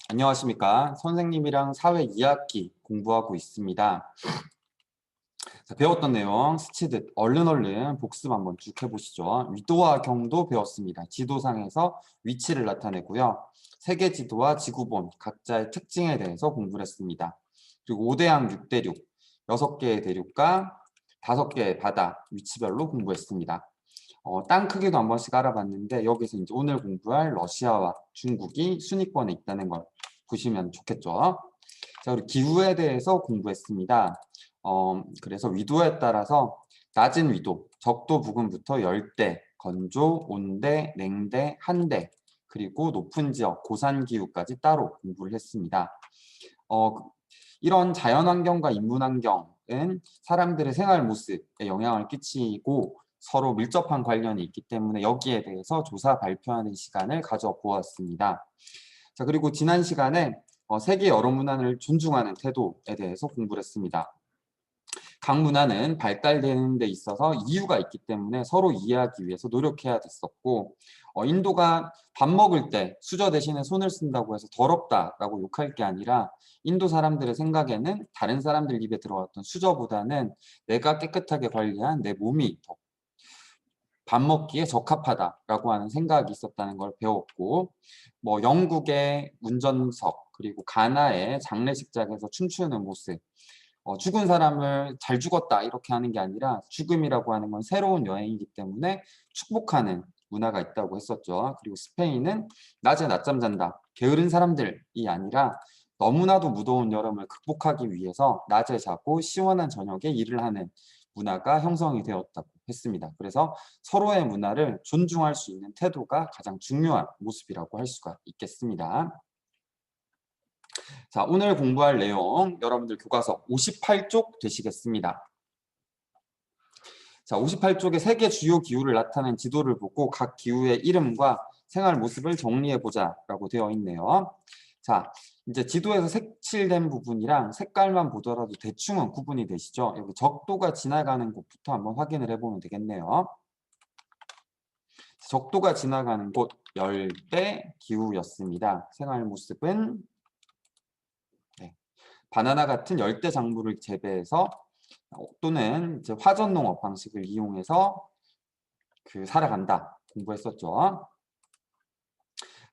안녕하십니까. 선생님이랑 사회 2학기 공부하고 있습니다. 배웠던 내용 스치듯 얼른 복습 한번 쭉 해보시죠. 위도와 경도 배웠습니다. 지도상에서 위치를 나타내고요. 세계 지도와 지구본 각자의 특징에 대해서 공부를 했습니다. 그리고 5대양 6대륙, 6개의 대륙과 5개의 바다 위치별로 공부했습니다. 땅 크기도 한 번씩 알아봤는데 여기서 이제 오늘 공부할 러시아와 중국이 순위권에 있다는 걸 보시면 좋겠죠. 자, 그리고 기후에 대해서 공부했습니다. 그래서 위도에 따라서 낮은 위도, 적도 부근부터 열대, 건조, 온대, 냉대, 한대, 그리고 높은 지역, 고산 기후까지 따로 공부를 했습니다. 이런 자연환경과 인문환경은 사람들의 생활 모습에 영향을 끼치고 서로 밀접한 관련이 있기 때문에 여기에 대해서 조사 발표하는 시간을 가져보았습니다. 자, 그리고 지난 시간에 세계 여러 문화를 존중하는 태도에 대해서 공부를 했습니다. 각 문화는 발달되는 데 있어서 이유가 있기 때문에 서로 이해하기 위해서 노력해야 됐었고, 인도가 밥 먹을 때 수저 대신에 손을 쓴다고 해서 더럽다라고 욕할 게 아니라 인도 사람들의 생각에는 다른 사람들 입에 들어왔던 수저보다는 내가 깨끗하게 관리한 내 몸이 더 밥 먹기에 적합하다라고 하는 생각이 있었다는 걸 배웠고, 영국의 운전석, 그리고 가나의 장례식장에서 춤추는 모습, 죽은 사람을 잘 죽었다 이렇게 하는 게 아니라 죽음이라고 하는 건 새로운 여행이기 때문에 축복하는 문화가 있다고 했었죠. 그리고 스페인은 낮에 낮잠 잔다, 게으른 사람들이 아니라 너무나도 무더운 여름을 극복하기 위해서 낮에 자고 시원한 저녁에 일을 하는 문화가 형성이 되었다고 했습니다. 그래서 서로의 문화를 존중할 수 있는 태도가 가장 중요한 모습이라고 할 수가 있겠습니다. 자, 오늘 공부할 내용 여러분들 교과서 58쪽 되시겠습니다. 자, 58쪽에 세계 주요 기후를 나타낸 지도를 보고 각 기후의 이름과 생활 모습을 정리해보자 라고 되어 있네요. 자, 이제 지도에서 색칠된 부분이랑 색깔만 보더라도 대충은 구분이 되시죠? 여기 적도가 지나가는 곳부터 한번 확인을 해보면 되겠네요. 적도가 지나가는 곳 열대 기후였습니다. 생활 모습은 바나나 같은 열대 작물을 재배해서 또는 이제 화전 농업 방식을 이용해서 살아간다 공부했었죠.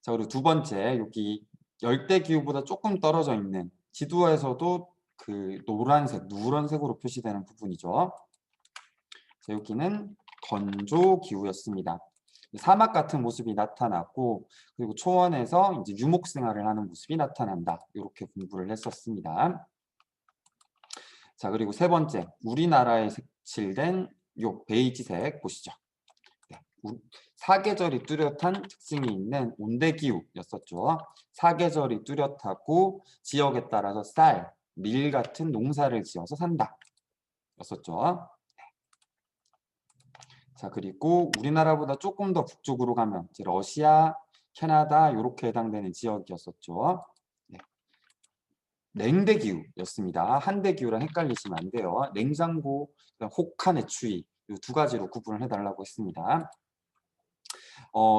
자, 그리고 두 번째 여기 열대 기후보다 조금 떨어져 있는 지도에서도 노란색, 누런색으로 표시되는 부분이죠. 자, 여기는 건조 기후였습니다. 사막 같은 모습이 나타났고, 그리고 초원에서 이제 유목 생활을 하는 모습이 나타난다. 이렇게 공부를 했었습니다. 자, 그리고 세 번째, 우리나라에 색칠된 요 베이지색 보시죠. 네, 사계절이 뚜렷한 특징이 있는 온대기후였었죠. 사계절이 뚜렷하고 지역에 따라서 쌀, 밀 같은 농사를 지어서 산다. 였었죠. 자, 그리고 우리나라보다 조금 더 북쪽으로 가면 이제 러시아, 캐나다 이렇게 해당되는 지역이었었죠. 네. 냉대기후였습니다. 한대기후랑 헷갈리시면 안 돼요. 냉장고, 혹한의 추위 이 두 가지로 구분을 해달라고 했습니다.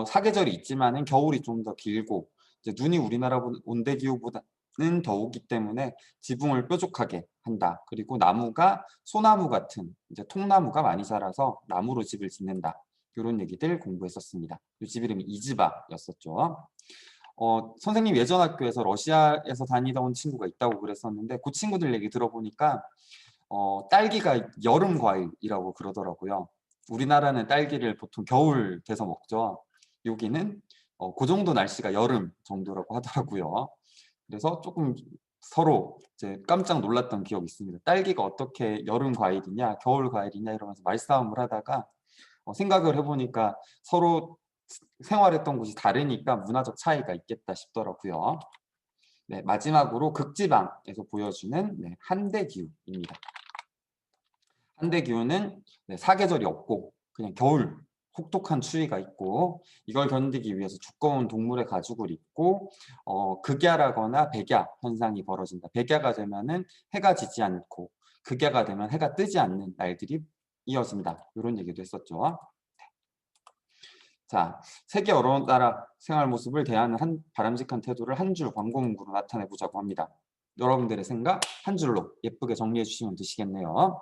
사계절이 있지만은 겨울이 좀 더 길고 이제 눈이 우리나라 온대기후보다는 더 오기 때문에 지붕을 뾰족하게 한다. 그리고 나무가 소나무 같은 이제 통나무가 많이 자라서 나무로 집을 짓는다. 이런 얘기들 공부했었습니다. 이 집 이름이 이즈바였었죠. 선생님 예전 학교에서 러시아에서 다니다 온 친구가 있다고 그랬었는데 그 친구들 얘기 들어보니까 딸기가 여름 과일이라고 그러더라고요. 우리나라는 딸기를 보통 겨울 돼서 먹죠. 여기는 그 정도 날씨가 여름 정도라고 하더라고요. 그래서 조금 서로 이제 깜짝 놀랐던 기억이 있습니다. 딸기가 어떻게 여름 과일이냐, 겨울 과일이냐 이러면서 말싸움을 하다가 생각을 해보니까 서로 생활했던 곳이 다르니까 문화적 차이가 있겠다 싶더라고요. 네, 마지막으로 극지방에서 보여주는 한대기후입니다. 한대기후는 사계절이 없고 그냥 겨울 혹독한 추위가 있고 이걸 견디기 위해서 두꺼운 동물의 가죽을 입고 극야라거나 백야 현상이 벌어진다. 백야가 되면은 해가 지지 않고 극야가 되면 해가 뜨지 않는 날들이 이어진다. 이런 얘기도 했었죠. 자, 세계 여러 나라 생활 모습을 대하는 바람직한 태도를 한 줄 광고 문구로 나타내 보자고 합니다. 여러분들의 생각 한 줄로 예쁘게 정리해 주시면 되시겠네요.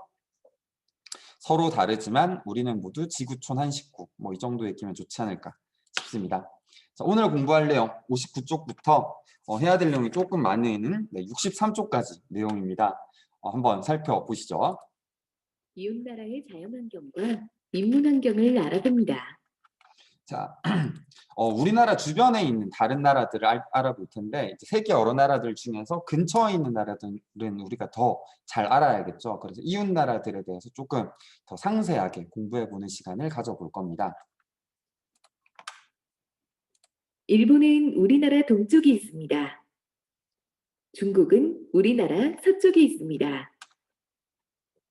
서로 다르지만 우리는 모두 지구촌 한 식구. 뭐 이 정도 얘기면 좋지 않을까 싶습니다. 자, 오늘 공부할 내용 59쪽부터 해야 될 내용이 조금 많은 63쪽까지 내용입니다. 한번 살펴보시죠. 이웃나라의 자연환경과 인문환경을 알아봅니다. 자, 우리나라 주변에 있는 다른 나라들을 알아볼 텐데 이제 세계 여러 나라들 중에서 근처에 있는 나라들은 우리가 더 잘 알아야겠죠. 그래서 이웃 나라들에 대해서 조금 더 상세하게 공부해보는 시간을 가져볼 겁니다. 일본은 우리나라 동쪽에 있습니다. 중국은 우리나라 서쪽에 있습니다.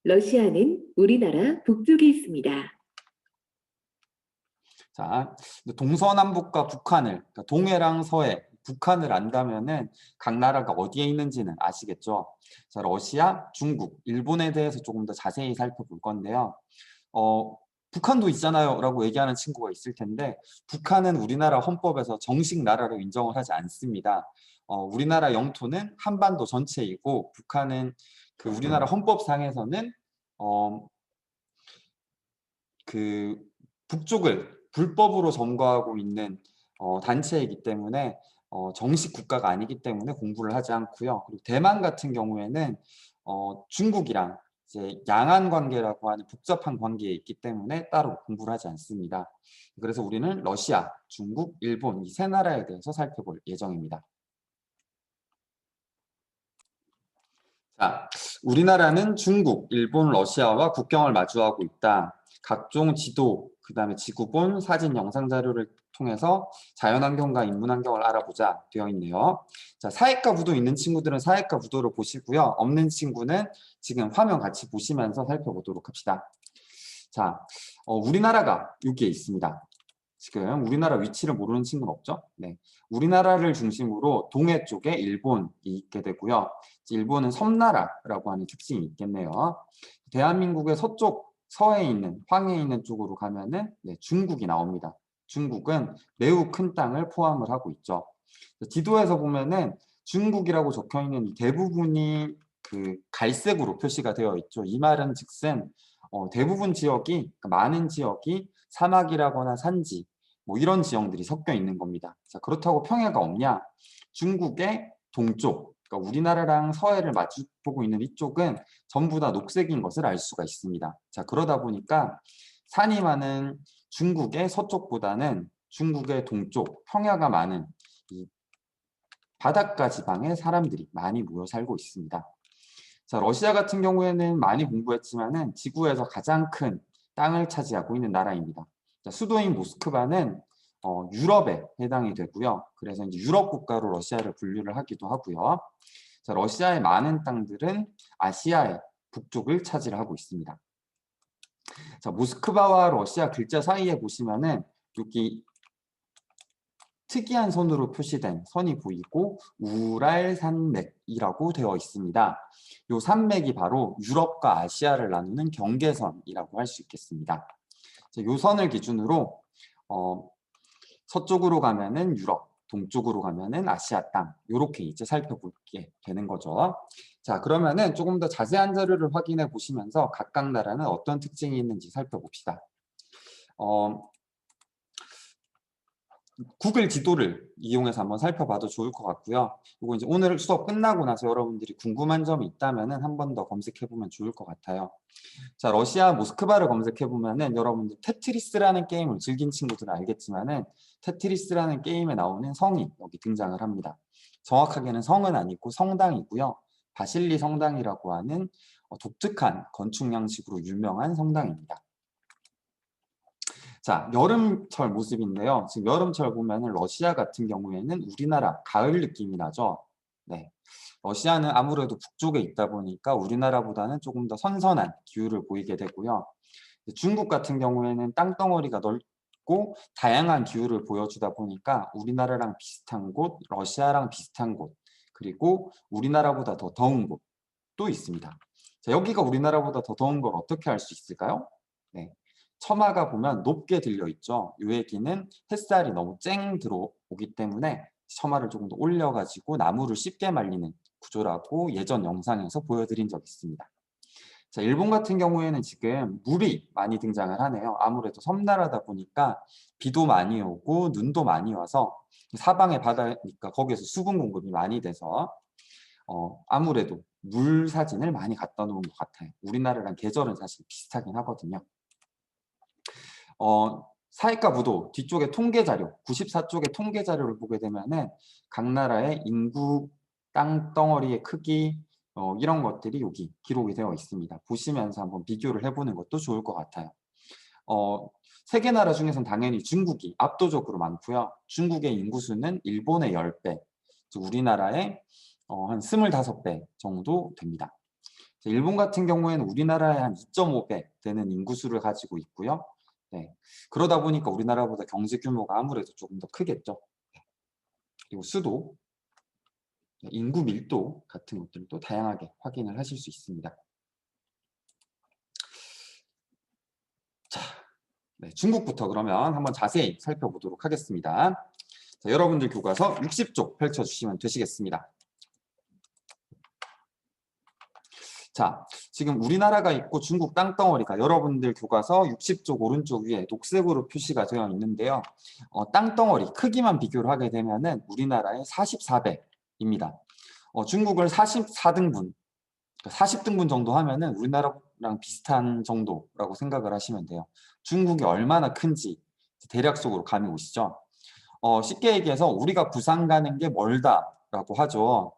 러시아는 우리나라 북쪽에 있습니다. 자, 동서남북과 북한을, 그러니까 동해랑 서해, 북한을 안다면은 각 나라가 어디에 있는지는 아시겠죠? 자, 러시아, 중국, 일본에 대해서 조금 더 자세히 살펴볼 건데요. 북한도 있잖아요 라고 얘기하는 친구가 있을 텐데 북한은 우리나라 헌법에서 정식 나라로 인정을 하지 않습니다. 우리나라 영토는 한반도 전체이고 북한은 그 우리나라 헌법상에서는 그 북쪽을 불법으로 점거하고 있는 단체이기 때문에 정식 국가가 아니기 때문에 공부를 하지 않고요. 그리고 대만 같은 경우에는 중국이랑 이제 양안 관계라고 하는 복잡한 관계에 있기 때문에 따로 공부를 하지 않습니다. 그래서 우리는 러시아, 중국, 일본 이 세 나라에 대해서 살펴볼 예정입니다. 자, 우리나라는 중국, 일본, 러시아와 국경을 마주하고 있다. 각종 지도, 그 다음에 지구본, 사진, 영상 자료를 통해서 자연환경과 인문환경을 알아보자 되어 있네요. 자, 사회과 부도 있는 친구들은 사회과 부도를 보시고요. 없는 친구는 지금 화면 같이 보시면서 살펴보도록 합시다. 자, 우리나라가 여기에 있습니다. 지금 우리나라 위치를 모르는 친구는 없죠? 네. 우리나라를 중심으로 동해 쪽에 일본이 있게 되고요. 일본은 섬나라라고 하는 특징이 있겠네요. 대한민국의 서쪽, 서해에 있는, 황해에 있는 쪽으로 가면은 중국이 나옵니다. 중국은 매우 큰 땅을 포함을 하고 있죠. 지도에서 보면은 중국이라고 적혀 있는 이 대부분이 그 갈색으로 표시가 되어 있죠. 이 말은 즉슨 대부분 지역이, 그러니까 많은 지역이 사막이라거나 산지, 뭐 이런 지형들이 섞여 있는 겁니다. 자, 그렇다고 평야가 없냐? 중국의 동쪽, 그러니까 우리나라랑 서해를 마주보고 있는 이쪽은 전부 다 녹색인 것을 알 수가 있습니다. 자, 그러다 보니까 산이 많은 중국의 서쪽보다는 중국의 동쪽, 평야가 많은 이 바닷가 지방에 사람들이 많이 모여 살고 있습니다. 자, 러시아 같은 경우에는 많이 공부했지만은 지구에서 가장 큰 땅을 차지하고 있는 나라입니다. 자, 수도인 모스크바는 유럽에 해당이 되고요. 그래서 이제 유럽 국가로 러시아를 분류를 하기도 하고요. 자, 러시아의 많은 땅들은 아시아의 북쪽을 차지를 하고 있습니다. 자, 모스크바와 러시아 글자 사이에 보시면은 여기 특이한 선으로 표시된 선이 보이고 우랄 산맥이라고 되어 있습니다. 이 산맥이 바로 유럽과 아시아를 나누는 경계선이라고 할 수 있겠습니다. 이 선을 기준으로 서쪽으로 가면은 유럽, 동쪽으로 가면은 아시아 땅 이렇게 이제 살펴보게 되는 거죠. 자, 그러면은 조금 더 자세한 자료를 확인해 보시면서 각각 나라는 어떤 특징이 있는지 살펴봅시다. 구글 지도를 이용해서 한번 살펴봐도 좋을 것 같고요. 이거 이제 오늘 수업 끝나고 나서 여러분들이 궁금한 점이 있다면은 한 번 더 검색해 보면 좋을 것 같아요. 자, 러시아 모스크바를 검색해 보면은 여러분들 테트리스라는 게임을 즐긴 친구들은 알겠지만은 테트리스라는 게임에 나오는 성이 여기 등장을 합니다. 정확하게는 성은 아니고 성당이고요. 바실리 성당이라고 하는 독특한 건축 양식으로 유명한 성당입니다. 자, 여름철 모습인데요. 지금 여름철 보면은 러시아 같은 경우에는 우리나라 가을 느낌이 나죠. 네. 러시아는 아무래도 북쪽에 있다 보니까 우리나라보다는 조금 더 선선한 기후를 보이게 되고요. 중국 같은 경우에는 땅덩어리가 넓고 다양한 기후를 보여주다 보니까 우리나라랑 비슷한 곳, 러시아랑 비슷한 곳, 그리고 우리나라보다 더 더운 곳도 있습니다. 자, 여기가 우리나라보다 더 더운 걸 어떻게 알 수 있을까요? 네. 처마가 보면 높게 들려 있죠. 이 얘기는 햇살이 너무 쨍 들어오기 때문에 처마를 조금 더 올려가지고 나무를 쉽게 말리는 구조라고 예전 영상에서 보여드린 적이 있습니다. 자, 일본 같은 경우에는 지금 물이 많이 등장을 하네요. 아무래도 섬나라다 보니까 비도 많이 오고 눈도 많이 와서 사방에 바다니까 거기에서 수분 공급이 많이 돼서 아무래도 물 사진을 많이 갖다 놓은 것 같아요. 우리나라랑 계절은 사실 비슷하긴 하거든요. 사이카 부도 뒤쪽에 통계 자료, 94쪽의 통계 자료를 보게 되면은 각 나라의 인구, 땅덩어리의 크기, 이런 것들이 여기 기록이 되어 있습니다. 보시면서 한번 비교를 해보는 것도 좋을 것 같아요. 세계 나라 중에서는 당연히 중국이 압도적으로 많고요. 중국의 인구수는 일본의 10배, 우리나라의 한 25배 정도 됩니다. 일본 같은 경우에는 우리나라의 한 2.5배 되는 인구수를 가지고 있고요. 네. 그러다 보니까 우리나라보다 경제 규모가 아무래도 조금 더 크겠죠. 그리고 수도, 인구 밀도 같은 것들도 다양하게 확인을 하실 수 있습니다. 자, 네, 중국부터 그러면 한번 자세히 살펴보도록 하겠습니다. 자, 여러분들 교과서 60쪽 펼쳐주시면 되시겠습니다. 자, 지금 우리나라가 있고 중국 땅덩어리가 여러분들 교과서 60쪽 오른쪽 위에 녹색으로 표시가 되어 있는데요. 땅덩어리 크기만 비교를 하게 되면은 우리나라의 44배입니다. 중국을 44등분, 40등분 정도 하면은 우리나라랑 비슷한 정도라고 생각을 하시면 돼요. 중국이 얼마나 큰지 대략적으로 감이 오시죠? 쉽게 얘기해서 우리가 부산 가는 게 멀다라고 하죠.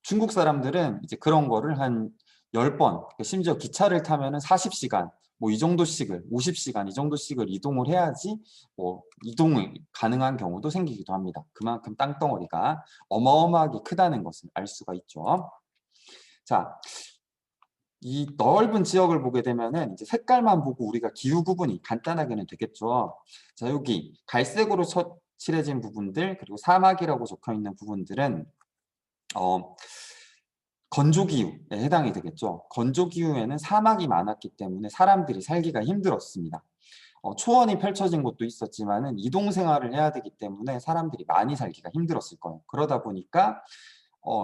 중국 사람들은 이제 그런 거를 한 10번, 심지어 기차를 타면은 40시간, 뭐 이 정도씩을, 50시간 이 정도씩을 이동을 해야지 뭐 이동이 가능한 경우도 생기기도 합니다. 그만큼 땅덩어리가 어마어마하게 크다는 것을 알 수가 있죠. 자, 이 넓은 지역을 보게 되면은 이제 색깔만 보고 우리가 기후 구분이 간단하게는 되겠죠. 자, 여기 갈색으로 칠해진 부분들, 그리고 사막이라고 적혀 있는 부분들은 건조기후에 해당이 되겠죠. 건조기후에는 사막이 많았기 때문에 사람들이 살기가 힘들었습니다. 초원이 펼쳐진 곳도 있었지만은 이동 생활을 해야 되기 때문에 사람들이 많이 살기가 힘들었을 거예요. 그러다 보니까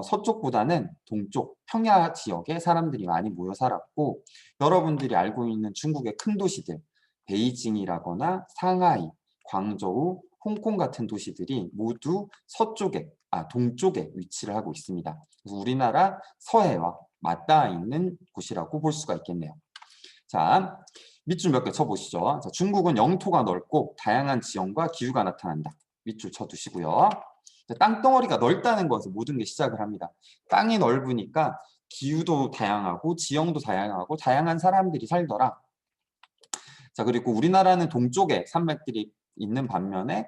서쪽보다는 동쪽 평야 지역에 사람들이 많이 모여 살았고, 여러분들이 알고 있는 중국의 큰 도시들, 베이징이라거나 상하이, 광저우, 홍콩 같은 도시들이 모두 동쪽에 위치를 하고 있습니다. 그래서 우리나라 서해와 맞닿아 있는 곳이라고 볼 수가 있겠네요. 자, 밑줄 몇 개 쳐보시죠. 자, 중국은 영토가 넓고 다양한 지형과 기후가 나타난다. 밑줄 쳐두시고요. 자, 땅덩어리가 넓다는 것에서 모든 게 시작을 합니다. 땅이 넓으니까 기후도 다양하고 지형도 다양하고 다양한 사람들이 살더라. 자, 그리고 우리나라는 동쪽에 산맥들이 있는 반면에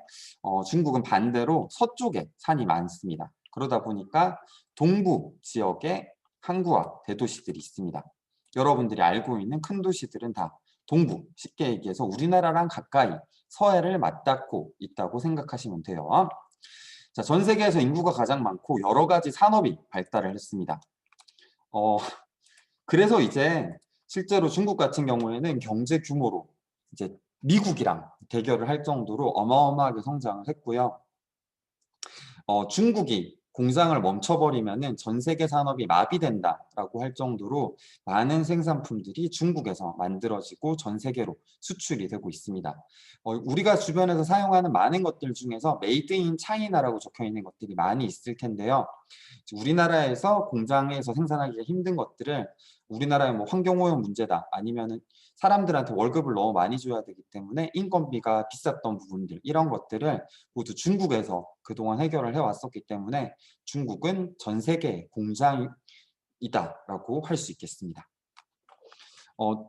중국은 반대로 서쪽에 산이 많습니다. 그러다 보니까 동부 지역에 항구와 대도시들이 있습니다. 여러분들이 알고 있는 큰 도시들은 다 동부, 쉽게 얘기해서 우리나라랑 가까이 서해를 맞닿고 있다고 생각하시면 돼요. 자, 전 세계에서 인구가 가장 많고 여러 가지 산업이 발달을 했습니다. 그래서 이제 실제로 중국 같은 경우에는 경제 규모로 이제 미국이랑 대결을 할 정도로 어마어마하게 성장을 했고요. 중국이 공장을 멈춰버리면은 전 세계 산업이 마비된다라고 할 정도로 많은 생산품들이 중국에서 만들어지고 전 세계로 수출이 되고 있습니다. 우리가 주변에서 사용하는 많은 것들 중에서 메이드 인 차이나라고 적혀 있는 것들이 많이 있을 텐데요. 우리나라에서 공장에서 생산하기가 힘든 것들을 우리나라의 뭐 환경오염 문제다, 아니면은 사람들한테 월급을 너무 많이 줘야 되기 때문에 인건비가 비쌌던 부분들, 이런 것들을 모두 중국에서 그동안 해결을 해왔었기 때문에 중국은 전 세계의 공장이다라고 할 수 있겠습니다.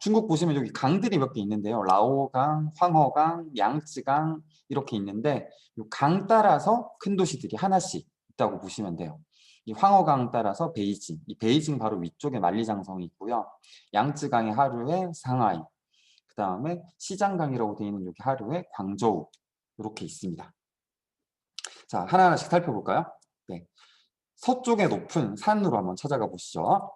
중국 보시면 여기 강들이 몇 개 있는데요. 라오강, 황허강, 양쯔강 이렇게 있는데 이 강 따라서 큰 도시들이 하나씩 있다고 보시면 돼요. 이 황허강 따라서 베이징, 이 베이징 바로 위쪽에 만리장성이 있고요. 양쯔강의 하류에 상하이, 그 다음에 시장강이라고 되어 있는 여기 하류에 광저우 이렇게 있습니다. 자, 하나하나씩 살펴볼까요? 네. 서쪽에 높은 산으로 한번 찾아가 보시죠.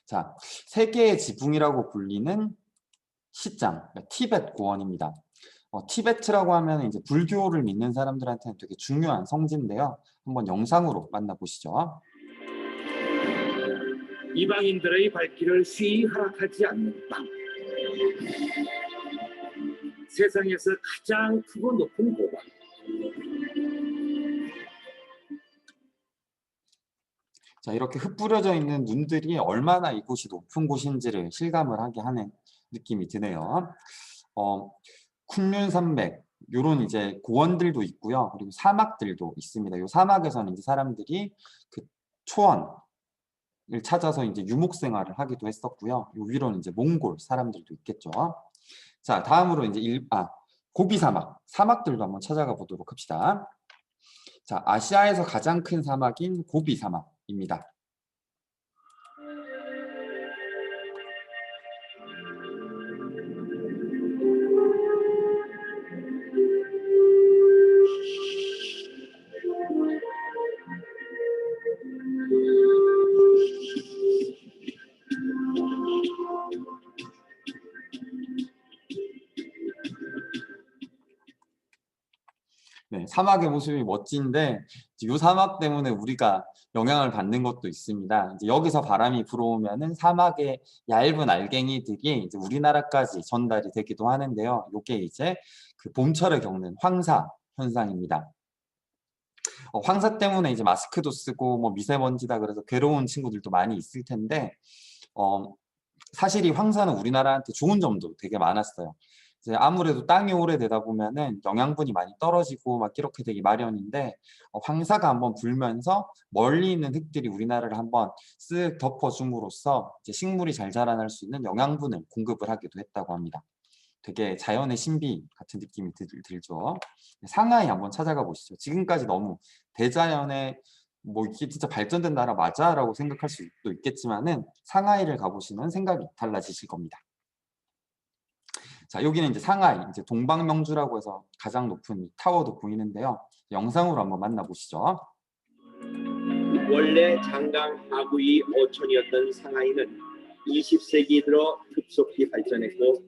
자, 세계의 지붕이라고 불리는 시장, 그러니까 티벳 고원입니다. 티베트라고 하면 이제 불교를 믿는 사람들한테는 되게 중요한 성지인데요. 한번 영상으로 만나보시죠. 이방인들의 발길을 쉬이 허락하지 않는 땅. 세상에서 가장 크고 높은 고방. 자, 이렇게 흩뿌려져 있는 눈들이 얼마나 이곳이 높은 곳인지를 실감을 하게 하는 느낌이 드네요. 쿤륜 산맥, 요런 이제 고원들도 있고요. 그리고 사막들도 있습니다. 요 사막에서는 이제 사람들이 그 초원을 찾아서 이제 유목 생활을 하기도 했었고요. 요 위로는 이제 몽골 사람들도 있겠죠. 자, 다음으로 이제 고비 사막, 사막들도 한번 찾아가 보도록 합시다. 자, 아시아에서 가장 큰 사막인 고비 사막입니다. 네, 사막의 모습이 멋진데 이 사막 때문에 우리가 영향을 받는 것도 있습니다. 이제 여기서 바람이 불어오면은 사막의 얇은 알갱이들이 이제 우리나라까지 전달이 되기도 하는데요. 이게 이제 그 봄철에 겪는 황사 현상입니다. 황사 때문에 이제 마스크도 쓰고 뭐 미세먼지다 그래서 괴로운 친구들도 많이 있을 텐데 사실 이 황사는 우리나라한테 좋은 점도 되게 많았어요. 이제 아무래도 땅이 오래되다 보면은 영양분이 많이 떨어지고 막 이렇게 되기 마련인데 황사가 한번 불면서 멀리 있는 흙들이 우리나라를 한번 쓱 덮어줌으로써 이제 식물이 잘 자라날 수 있는 영양분을 공급을 하기도 했다고 합니다. 되게 자연의 신비 같은 느낌이 들죠. 상하이 한번 찾아가 보시죠. 지금까지 너무 대자연의 뭐 이게 진짜 발전된 나라 맞아? 라고 생각할 수도 있겠지만은 상하이를 가보시면 생각이 달라지실 겁니다. 자, 여기는 이제 상하이, 이제 동방명주라고 해서 가장 높은 타워도 보이는데요. 영상으로 한번 만나보시죠. 원래 장강 하구이 어촌이었던 상하이는 20세기 들어 급속히 발전했고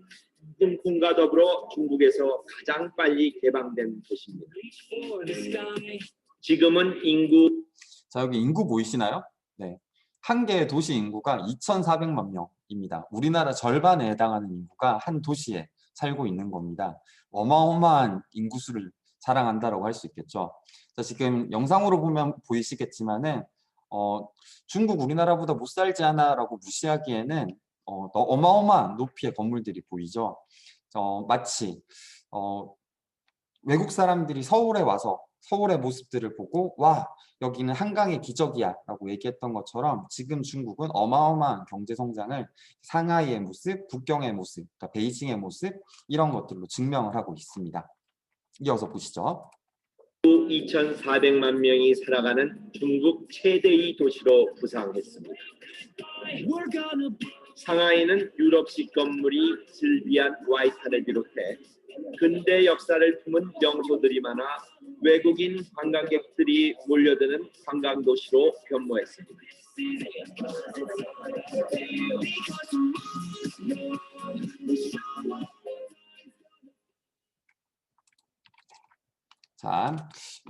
홍콩과 더불어 중국에서 가장 빨리 개방된 도시입니다. 지금은 인구 자, 여기 인구 보이시나요? 네. 한 개의 도시 인구가 2,400만 명입니다. 우리나라 절반에 해당하는 인구가 한 도시에 살고 있는 겁니다. 어마어마한 인구수를 자랑한다라고 할 수 있겠죠. 자, 지금 영상으로 보면 보이시겠지만은 중국 우리나라보다 못 살지 않아라고 무시하기에는 어마어마한 높이의 건물들이 보이죠. 마치 외국 사람들이 서울에 와서 서울의 모습들을 보고 와, 여기는 한강의 기적이야 라고 얘기했던 것처럼 지금 중국은 어마어마한 경제 성장을 상하이의 모습, 북경의 모습, 그러니까 베이징의 모습 이런 것들로 증명을 하고 있습니다. 이어서 보시죠. 2,400만 명이 살아가는 중국 최대의 도시로 부상했습니다. 상하이는 유럽식 건물이 즐비한 와이탄을 비롯해 근대 역사를 품은 명소들이 많아 외국인 관광객들이 몰려드는 관광도시로 변모했습니다. 자,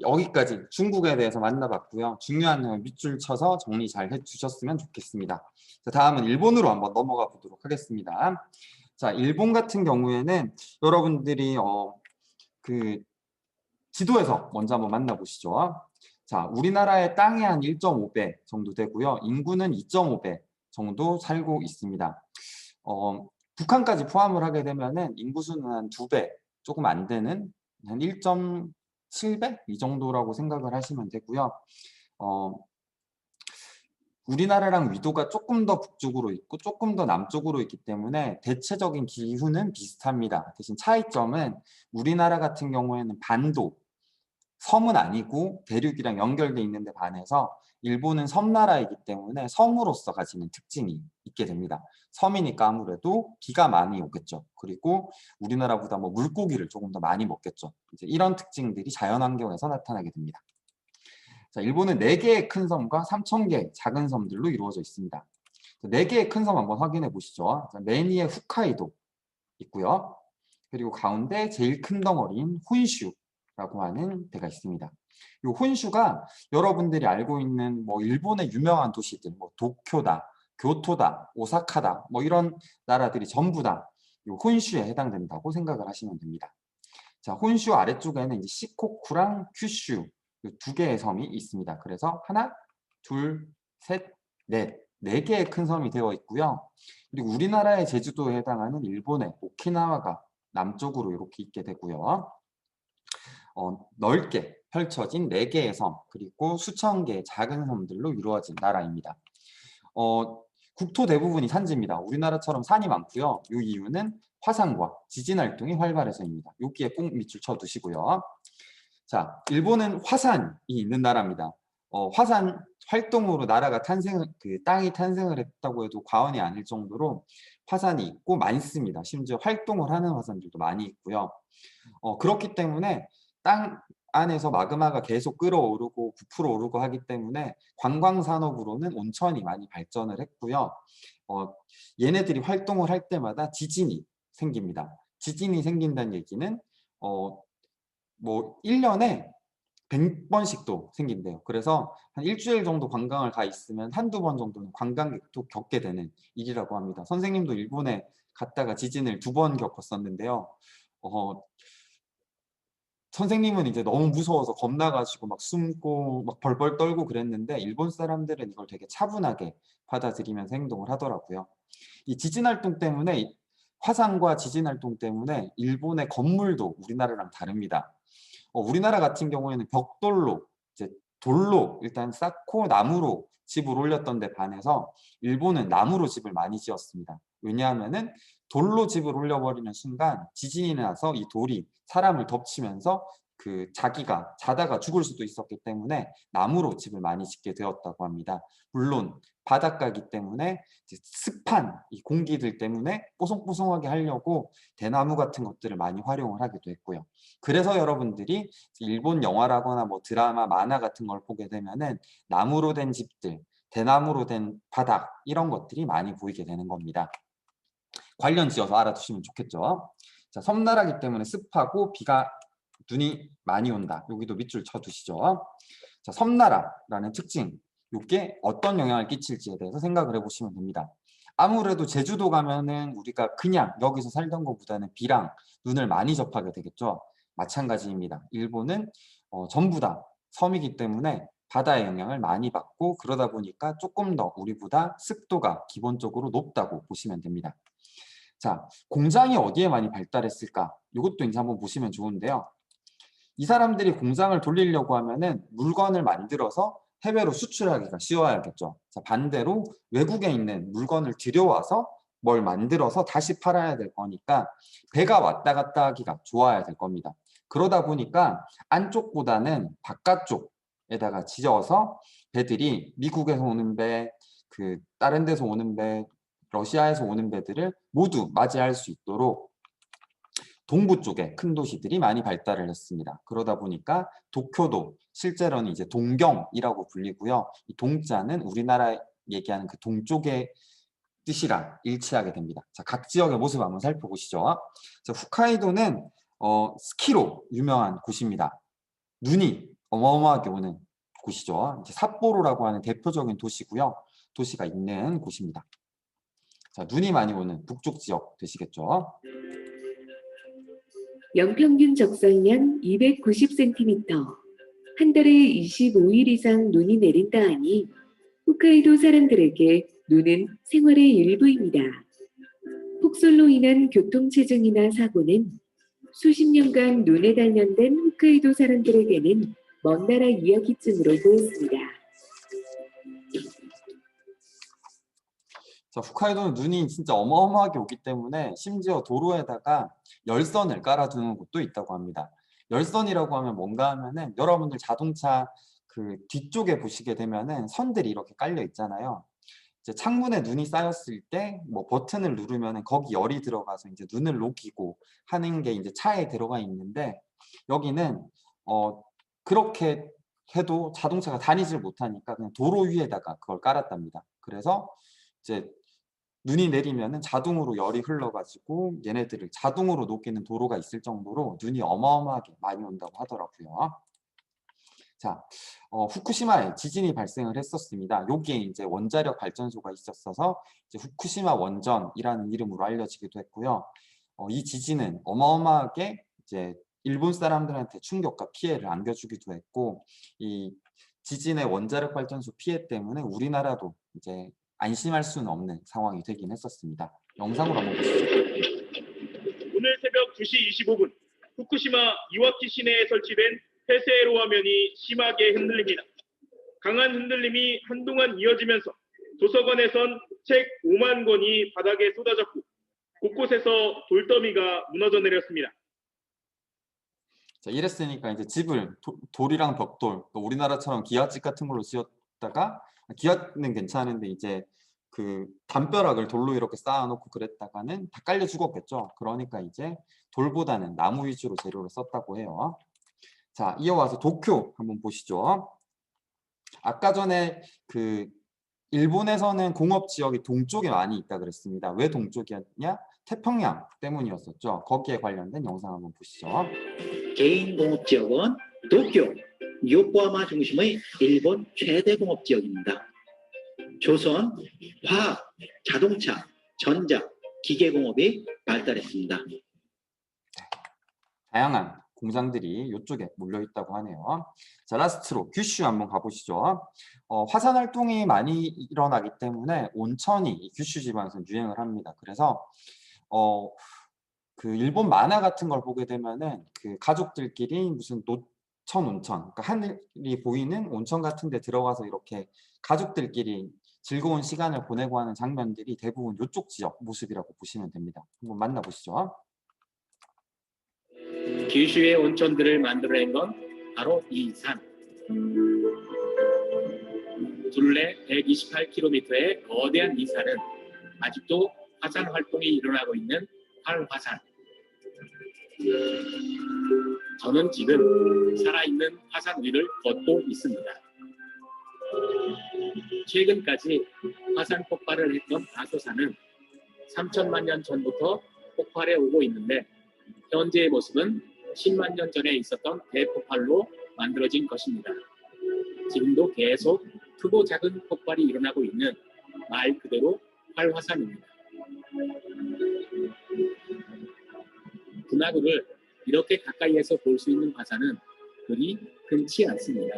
여기까지 중국에 대해서 만나봤고요. 중요한 내용 밑줄 쳐서 정리 잘 해주셨으면 좋겠습니다. 자, 다음은 일본으로 한번 넘어가 보도록 하겠습니다. 자, 일본 같은 경우에는 여러분들이 그 지도에서 먼저 한번 만나보시죠. 자, 우리나라의 땅의 한 1.5배 정도 되고요. 인구는 2.5배 정도 살고 있습니다. 북한까지 포함을 하게 되면은 인구수는 한 2배 조금 안 되는 한 1.7배 이 정도라고 생각을 하시면 되고요. 우리나라랑 위도가 조금 더 북쪽으로 있고 조금 더 남쪽으로 있기 때문에 대체적인 기후는 비슷합니다. 대신 차이점은 우리나라 같은 경우에는 반도, 섬은 아니고 대륙이랑 연결돼 있는데 반해서 일본은 섬나라이기 때문에 섬으로서 가지는 특징이 있게 됩니다. 섬이니까 아무래도 비가 많이 오겠죠. 그리고 우리나라보다 뭐 물고기를 조금 더 많이 먹겠죠. 이제 이런 특징들이 자연환경에서 나타나게 됩니다. 자, 일본은 4개의 큰 섬과 3,000개의 작은 섬들로 이루어져 있습니다. 4개의 큰 섬 한번 확인해 보시죠. 맨 위에 홋카이도 있고요. 그리고 가운데 제일 큰 덩어리인 혼슈라고 하는 데가 있습니다. 이 혼슈가 여러분들이 알고 있는 뭐 일본의 유명한 도시들, 뭐 도쿄다, 교토다, 오사카다, 뭐 이런 나라들이 전부 다 이 혼슈에 해당된다고 생각을 하시면 됩니다. 자, 혼슈 아래쪽에는 이제 시코쿠랑 큐슈 이 2개의 섬이 있습니다. 그래서 하나, 둘, 셋, 넷, 4개의 큰 섬이 되어 있고요. 그리고 우리나라의 제주도에 해당하는 일본의 오키나와가 남쪽으로 이렇게 있게 되고요. 넓게 펼쳐진 4개의 섬, 그리고 수천 개의 작은 섬들로 이루어진 나라입니다. 국토 대부분이 산지입니다. 우리나라처럼 산이 많고요. 이 이유는 화산과 지진 활동이 활발해서입니다. 여기에 꼭 밑줄 쳐두시고요. 자, 일본은 화산이 있는 나라입니다. 화산 활동으로 나라가 땅이 탄생을 했다고 해도 과언이 아닐 정도로 화산이 있고 많습니다. 심지어 활동을 하는 화산들도 많이 있고요. 그렇기 때문에 땅 안에서 마그마가 계속 끓어오르고 부풀어 오르고 하기 때문에 관광 산업으로는 온천이 많이 발전을 했고요. 얘네들이 활동을 할 때마다 지진이 생깁니다. 지진이 생긴다는 얘기는 뭐 1년에 100번씩도 생긴대요. 그래서 한 일주일 정도 관광을 가 있으면 한두 번 정도는 관광객도 겪게 되는 일이라고 합니다. 선생님도 일본에 갔다가 지진을 2번 겪었었는데요. 선생님은 이제 너무 무서워서 겁나가지고 막 숨고 막 벌벌 떨고 그랬는데 일본 사람들은 이걸 되게 차분하게 받아들이면서 행동을 하더라고요. 이 지진 활동 때문에 화산과 지진 활동 때문에 일본의 건물도 우리나라랑 다릅니다. 우리나라 같은 경우에는 벽돌로 이제 돌로 일단 쌓고 나무로 집을 올렸던 데 반해서 일본은 나무로 집을 많이 지었습니다. 왜냐하면은 돌로 집을 올려버리는 순간 지진이 나서 이 돌이 사람을 덮치면서 자기가 자다가 죽을 수도 있었기 때문에 나무로 집을 많이 짓게 되었다고 합니다. 물론 바닷가이기 때문에 습한 이 공기들 때문에 뽀송뽀송하게 하려고 대나무 같은 것들을 많이 활용을 하기도 했고요. 그래서 여러분들이 일본 영화라거나 뭐 드라마, 만화 같은 걸 보게 되면은 나무로 된 집들, 대나무로 된 바닥 이런 것들이 많이 보이게 되는 겁니다. 관련 지어서 알아두시면 좋겠죠. 자, 섬나라기 때문에 습하고 눈이 많이 온다. 여기도 밑줄 쳐두시죠. 자, 섬나라라는 특징, 이게 어떤 영향을 끼칠지에 대해서 생각을 해보시면 됩니다. 아무래도 제주도 가면은 우리가 그냥 여기서 살던 것보다는 비랑 눈을 많이 접하게 되겠죠. 마찬가지입니다. 일본은 전부 다 섬이기 때문에 바다의 영향을 많이 받고 그러다 보니까 조금 더 우리보다 습도가 기본적으로 높다고 보시면 됩니다. 자, 공장이 어디에 많이 발달했을까? 이것도 이제 한번 보시면 좋은데요. 이 사람들이 공장을 돌리려고 하면은 물건을 만들어서 해외로 수출하기가 쉬워야겠죠. 자, 반대로 외국에 있는 물건을 들여와서 뭘 만들어서 다시 팔아야 될 거니까 배가 왔다 갔다 하기가 좋아야 될 겁니다. 그러다 보니까 안쪽보다는 바깥쪽에다가 지어서 배들이 미국에서 오는 배, 다른 데서 오는 배, 러시아에서 오는 배들을 모두 맞이할 수 있도록 동부 쪽에 큰 도시들이 많이 발달을 했습니다. 그러다 보니까 도쿄도 실제로는 이제 동경이라고 불리고요. 이 동자는 우리나라 얘기하는 그 동쪽의 뜻이랑 일치하게 됩니다. 자, 각 지역의 모습 한번 살펴보시죠. 자, 홋카이도는 스키로 유명한 곳입니다. 눈이 어마어마하게 오는 곳이죠. 이제 삿포로라고 하는 대표적인 도시가 있는 곳입니다. 자, 눈이 많이 오는 북쪽 지역 되시겠죠. 연평균 적설량 290cm, 한 달에 25일 이상 눈이 내린다 하니 홋카이도 사람들에게 눈은 생활의 일부입니다. 폭설로 인한 교통체증이나 사고는 수십 년간 눈에 단련된 홋카이도 사람들에게는 먼 나라 이야기쯤으로 보였습니다. 자, 홋카이도는 눈이 진짜 어마어마하게 오기 때문에 심지어 도로에다가 열선을 깔아두는 곳도 있다고 합니다. 열선이라고 하면 뭔가 하면은 여러분들 자동차 뒤쪽에 보시게 되면은 선들이 이렇게 깔려 있잖아요. 이제 창문에 눈이 쌓였을 때 뭐 버튼을 누르면은 거기 열이 들어가서 이제 눈을 녹이고 하는 게 이제 차에 들어가 있는데 여기는 그렇게 해도 자동차가 다니질 못하니까 그냥 도로 위에다가 그걸 깔았답니다. 그래서 이제 눈이 내리면은 자동으로 열이 흘러가지고 얘네들을 자동으로 녹이는 도로가 있을 정도로 눈이 어마어마하게 많이 온다고 하더라고요. 자, 후쿠시마에 지진이 발생을 했었습니다. 여기에 이제 원자력 발전소가 있었어서 이제 후쿠시마 원전이라는 이름으로 알려지기도 했고요. 이 지진은 어마어마하게 이제 일본 사람들한테 충격과 피해를 안겨주기도 했고, 이 지진의 원자력 발전소 피해 때문에 우리나라도 이제 안심할 수는 없는 상황이 되긴 했었습니다. 영상으로 한번 보시죠. 오늘 새벽 2시 25분 후쿠시마 이와키 시내에 설치된 폐쇄로 화면이 심하게 흔들립니다. 강한 흔들림이 한동안 이어지면서 도서관에선 책 5만 권이 바닥에 쏟아졌고 곳곳에서 돌더미가 무너져 내렸습니다. 자, 이랬으니까 이제 집을 돌이랑 벽돌, 또 우리나라처럼 기와집 같은 걸로 지었다가 기와는 괜찮은데 이제 그 담벼락을 돌로 이렇게 쌓아놓고 그랬다가는 다 깔려 죽었겠죠. 그러니까 이제 돌보다는 나무 위주로 재료를 썼다고 해요. 자, 이어와서 도쿄 한번 보시죠. 아까 전에 그 일본에서는 공업 지역이 동쪽에 많이 있다 그랬습니다. 왜 동쪽이었냐? 태평양 때문이었었죠. 거기에 관련된 영상 한번 보시죠. 개인 공업 지역은 도쿄, 요코하마 중심의 일본 최대 공업 지역입니다. 조선, 화학, 자동차, 전자, 기계 공업이 발달했습니다. 다양한 공장들이 이쪽에 몰려 있다고 하네요. 자, 라스트로 규슈 한번 가보시죠. 화산 활동이 많이 일어나기 때문에 온천이 이 규슈 지방에서 유행을 합니다. 그래서 그 일본 만화 같은 걸 보게 되면은 그 가족들끼리 무슨 노천 온천, 그러니까 하늘이 보이는 온천 같은 데 들어가서 이렇게 가족들끼리 즐거운 시간을 보내고 하는 장면들이 대부분 이쪽 지역 모습이라고 보시면 됩니다. 한번 만나보시죠. 규슈의 온천들을 만들어낸 건 바로 이 산. 둘레 128km의 거대한 이 산은 아직도 화산 활동이 일어나고 있는 활화산. 저는 지금 살아있는 화산 위를 걷고 있습니다. 최근까지 화산 폭발을 했던 아소산은 3천만 년 전부터 폭발해 오고 있는데 현재의 모습은 10만 년 전에 있었던 대폭발로 만들어진 것입니다. 지금도 계속 크고 작은 폭발이 일어나고 있는 말 그대로 활화산입니다. 분화구를 이렇게 가까이에서 볼 수 있는 화산은 그리 흔치 않습니다.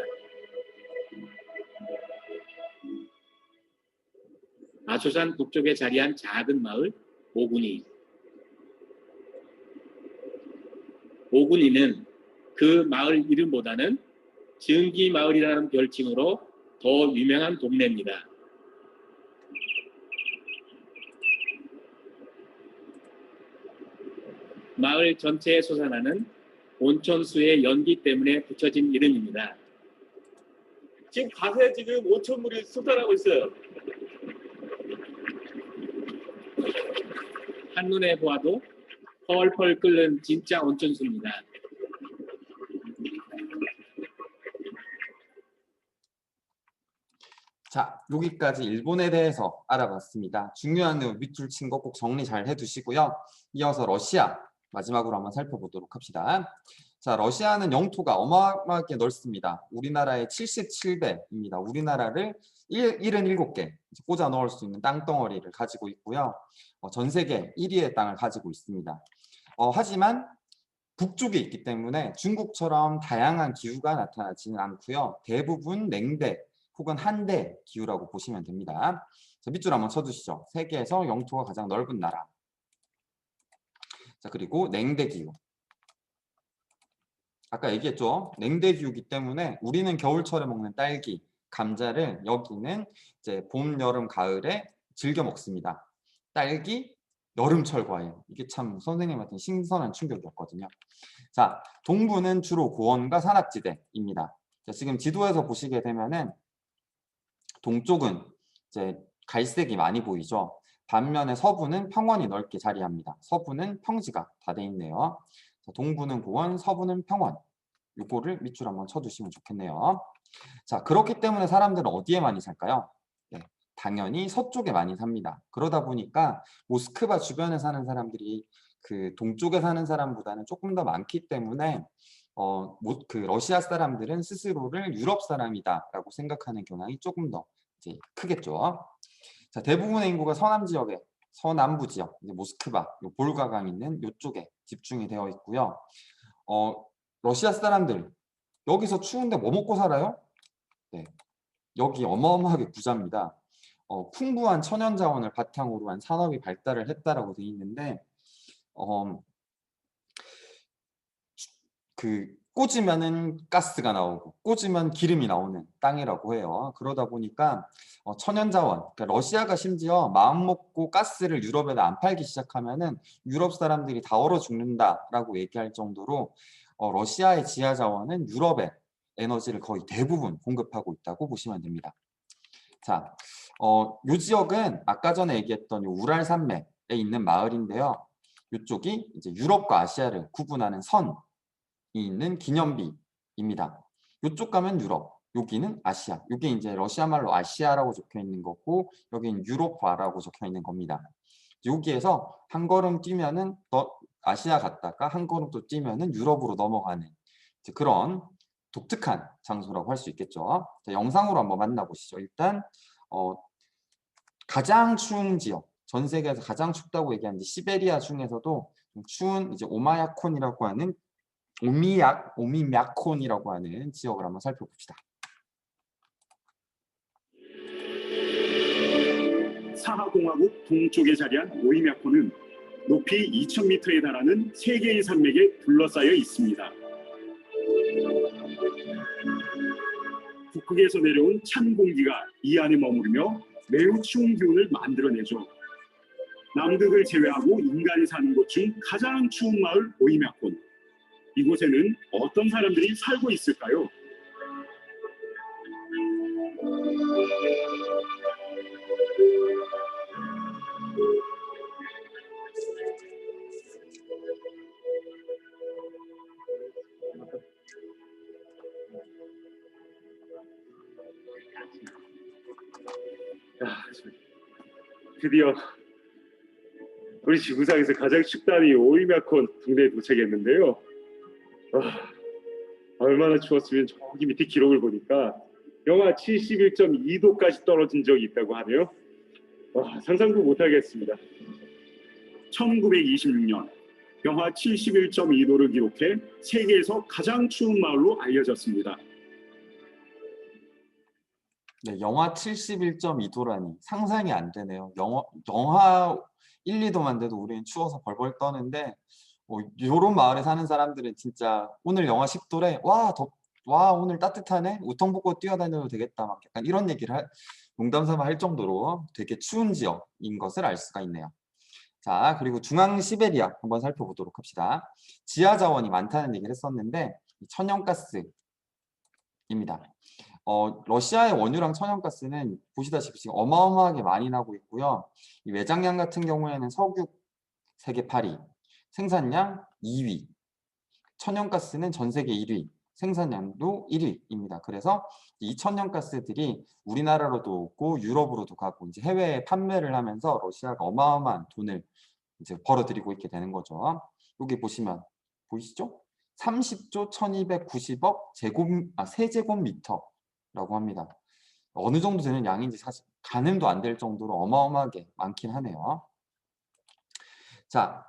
아소산 북쪽에 자리한 작은 마을 오구니. 오구니는 그 마을 이름보다는 증기 마을이라는 별칭으로 더 유명한 동네입니다. 마을 전체에 솟아나는 온천수의 연기 때문에 붙여진 이름입니다. 지금 가세에 지금 온천물이 쏟아나고 있어요. 한눈에 보아도 펄펄 끓는 진짜 온천수입니다. 자, 여기까지 일본에 대해서 알아봤습니다. 중요한 내용 밑줄 친 거 꼭 정리 잘 해두시고요. 이어서 러시아 마지막으로 한번 살펴보도록 합시다. 자, 러시아는 영토가 어마어마하게 넓습니다. 우리나라의 77배입니다. 우리나라를 77개 꽂아 넣을 수 있는 땅덩어리를 가지고 있고요. 전 세계 1위의 땅을 가지고 있습니다. 하지만 북쪽에 있기 때문에 중국처럼 다양한 기후가 나타나지는 않고요. 대부분 냉대 혹은 한대 기후라고 보시면 됩니다. 자, 밑줄 한번 쳐주시죠. 세계에서 영토가 가장 넓은 나라. 자, 그리고 냉대 기후. 아까 얘기했죠. 냉대 기후이기 때문에 우리는 겨울철에 먹는 딸기, 감자를 여기는 이제 봄, 여름, 가을에 즐겨 먹습니다. 딸기, 여름철 과일. 이게 참 선생님한테 신선한 충격이었거든요. 자, 동부는 주로 고원과 산악지대입니다. 자, 지금 지도에서 보시게 되면은 동쪽은 이제 갈색이 많이 보이죠. 반면에 서부는 평원이 넓게 자리합니다. 서부는 평지가 다 돼 있네요. 자, 동부는 고원, 서부는 평원. 요거를 밑줄 한번 쳐주시면 좋겠네요. 자, 그렇기 때문에 사람들은 어디에 많이 살까요? 네, 당연히 서쪽에 많이 삽니다. 그러다 보니까 모스크바 주변에 사는 사람들이 그 동쪽에 사는 사람보다는 조금 더 많기 때문에 그 러시아 사람들은 스스로를 유럽 사람이다라고 생각하는 경향이 조금 더 이제 크겠죠. 자, 대부분의 인구가 서남 지역에 서남부 지역, 이제 모스크바, 요 볼가강 있는 이쪽에 집중이 되어 있고요. 러시아 사람들 여기서 추운데 뭐 먹고 살아요? 네, 여기 어마어마하게 부자입니다. 풍부한 천연 자원을 바탕으로 한 산업이 발달을 했다라고 되어 있는데 그 꽂으면은 가스가 나오고 꽂으면 기름이 나오는 땅이라고 해요. 그러다 보니까 천연 자원, 그러니까 러시아가 심지어 마음 먹고 가스를 유럽에다 안 팔기 시작하면은 유럽 사람들이 다 얼어 죽는다라고 얘기할 정도로 러시아의 지하 자원은 유럽에 에너지를 거의 대부분 공급하고 있다고 보시면 됩니다. 자, 이 지역은 아까 전에 얘기했던 요 우랄 산맥에 있는 마을인데요. 이쪽이 이제 유럽과 아시아를 구분하는 선이 있는 기념비입니다. 이쪽 가면 유럽, 여기는 아시아. 이게 이제 러시아 말로 아시아라고 적혀 있는 거고, 여기는 유로파라고 적혀 있는 겁니다. 여기에서 한 걸음 뛰면은 아시아 갔다가 한 걸음 또 뛰면은 유럽으로 넘어가는 그런 독특한 장소라고 할 수 있겠죠. 자, 영상으로 한번 만나보시죠. 일단 가장 추운 지역, 전 세계에서 가장 춥다고 얘기하는 시베리아 중에서도 좀 추운 이제 오미야콘이라고 하는 지역을 한번 살펴봅시다. 사하공화국 동쪽에 자리한 오이мя콘은 높이 2,000m에 달하는 3개의 산맥에 둘러싸여 있습니다. 북극에서 내려온 찬 공기가 이 안에 머무르며 매우 추운 기온을 만들어내죠. 남극을 제외하고 인간이 사는 곳 중 가장 추운 마을 오이мя콘. 이곳에는 어떤 사람들이 살고 있을까요? 드디어 우리 지구상에서 가장 춥다는 이 오이мя콘 동네에 도착했는데요. 얼마나 추웠으면 저기 밑에 기록을 보니까 영하 71.2도까지 떨어진 적이 있다고 하네요. 상상도 못하겠습니다. 1926년 영하 71.2도를 기록해 세계에서 가장 추운 마을로 알려졌습니다. 네, 영하 71.2도라니 상상이 안 되네요. 영하 1, 2도만 돼도 우리는 추워서 벌벌 떠는데 요런 마을에 사는 사람들은 진짜 오늘 영하 10도래. 와 오늘 따뜻하네. 우통 벗고 뛰어다녀도 되겠다. 막 약간 이런 얘기를 농담삼아 할 정도로 되게 추운 지역인 것을 알 수가 있네요. 자, 그리고 중앙 시베리아 한번 살펴보도록 합시다. 지하 자원이 많다는 얘기를 했었는데 천연가스입니다. 러시아의 원유랑 천연가스는 보시다시피 지금 어마어마하게 많이 나고 있고요. 이 외장량 같은 경우에는 석유 세계 8위, 생산량 2위, 천연가스는 전 세계 1위, 생산량도 1위입니다. 그래서 이 천연가스들이 우리나라로도 오고 유럽으로도 가고 이제 해외에 판매를 하면서 러시아가 어마어마한 돈을 이제 벌어들이고 있게 되는 거죠. 여기 보시면 보이시죠? 30조 1290억 세제곱미터라고 합니다. 어느 정도 되는 양인지 사실 가늠도 안 될 정도로 어마어마하게 많긴 하네요. 자,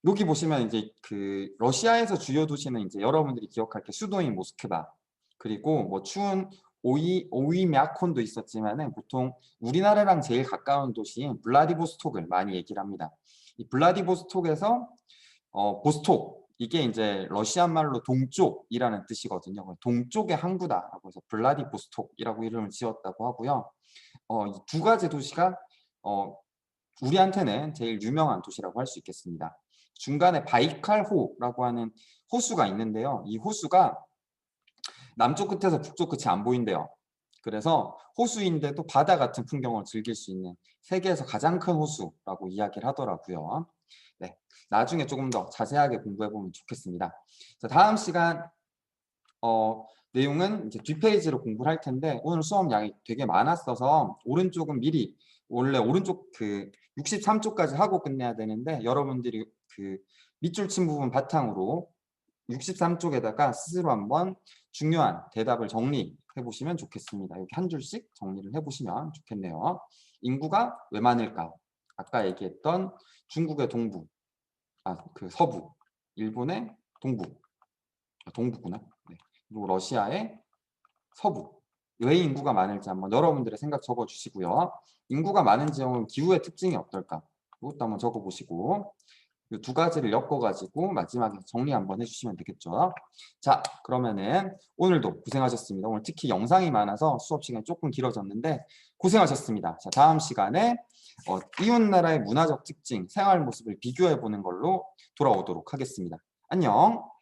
여기 보시면 이제 그 러시아에서 주요 도시는 이제 여러분들이 기억할 게 수도인 모스크바, 그리고 뭐 추운 오이мя콘도 있었지만은 보통 우리나라랑 제일 가까운 도시인 블라디보스톡을 많이 얘기를 합니다. 이 블라디보스톡에서 보스톡, 이게 이제 러시아 말로 동쪽이라는 뜻이거든요. 동쪽의 항구다라고 해서 블라디보스톡이라고 이름을 지었다고 하고요. 이 두 가지 도시가 우리한테는 제일 유명한 도시라고 할 수 있겠습니다. 중간에 바이칼호라고 하는 호수가 있는데요. 이 호수가 남쪽 끝에서 북쪽 끝이 안 보인대요. 그래서 호수인데도 바다 같은 풍경을 즐길 수 있는 세계에서 가장 큰 호수라고 이야기를 하더라고요. 네, 나중에 조금 더 자세하게 공부해 보면 좋겠습니다. 자, 다음 시간 내용은 이제 뒷페이지로 공부를 할 텐데 오늘 수업 양이 되게 많았어서 오른쪽은 미리 원래 오른쪽 그 63쪽까지 하고 끝내야 되는데 여러분들이 그 밑줄 친 부분 바탕으로 63쪽에다가 스스로 한번 중요한 대답을 정리해 보시면 좋겠습니다. 이렇게 한 줄씩 정리를 해 보시면 좋겠네요. 인구가 왜 많을까? 아까 얘기했던 중국의 동부, 그 서부, 일본의 동부구나. 네. 그리고 러시아의 서부. 왜 인구가 많을지 한번 여러분들의 생각 적어주시고요. 인구가 많은 지역은 기후의 특징이 어떨까? 이것도 한번 적어보시고 이 두 가지를 엮어가지고 마지막에 정리 한번 해주시면 되겠죠. 자, 그러면은 오늘도 고생하셨습니다. 오늘 특히 영상이 많아서 수업 시간이 조금 길어졌는데 고생하셨습니다. 자, 다음 시간에 이웃나라의 문화적 특징, 생활 모습을 비교해 보는 걸로 돌아오도록 하겠습니다. 안녕.